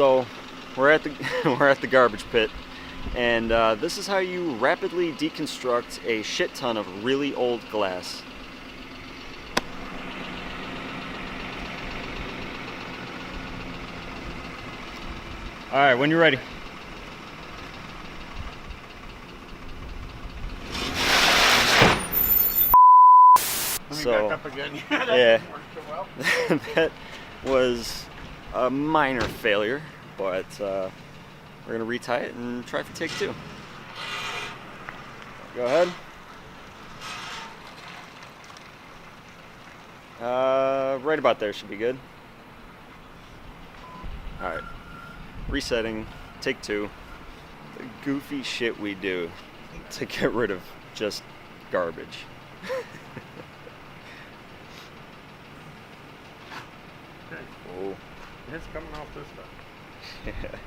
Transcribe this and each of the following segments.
So we're at the we're at the garbage pit, and this is how you rapidly deconstruct a shit ton of really old glass. All right, when you're ready. So, back up again. Yeah, that was a minor failure, but we're gonna retie it and try for take 2. Go ahead. Right about there should be good. All right, resetting, take 2. The goofy shit we do to get rid of just garbage. Oh. It's coming off this stuff. Yeah.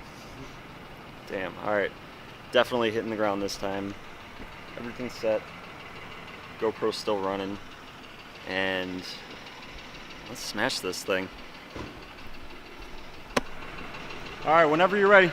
Damn. All right. Definitely hitting the ground this time. Everything's set. GoPro's still running. And let's smash this thing. All right. Whenever you're ready.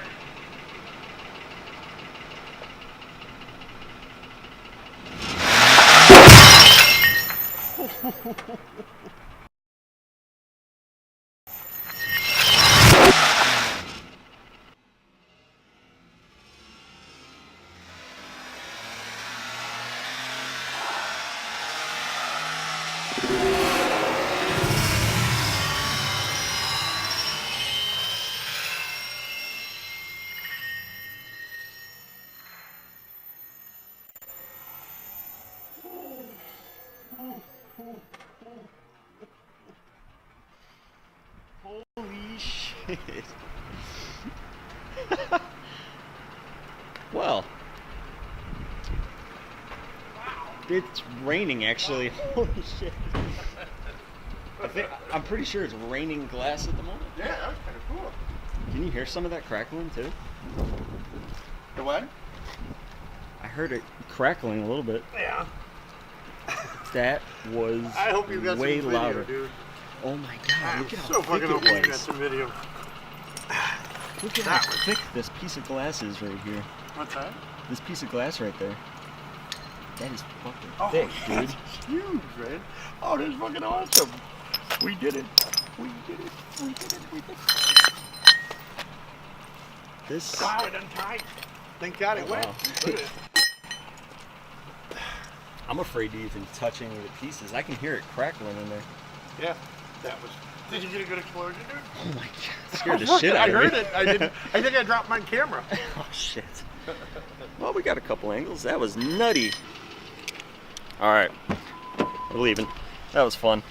Holy shit. Well, it's raining actually. Holy shit. I'm pretty sure it's raining glass at the moment. Yeah, that was kind of cool. Can you hear some of that crackling too? The what? I heard it crackling a little bit. Yeah. That was I hope you got way some video, louder. dude. Oh my god, look at how So thick fucking it hope you got was. some video. Look at how thick this piece of glass is right here. What's that? This piece of glass right there. That is fucking thick, dude. It's huge, man. Oh, this is fucking awesome. We did it. We did it. We did it. We did it. This. Wow, it untied. Thank God it went. Wow. Look at it. I'm afraid to even touch any of the pieces. I can hear it crackling in there. Yeah, that was. Did you get a good explosion, dude? Oh my god, scared the shit out of me. I heard it. I didn't. I think I dropped my camera. Oh shit. Well, we got a couple angles. That was nutty. All right, we're leaving. That was fun.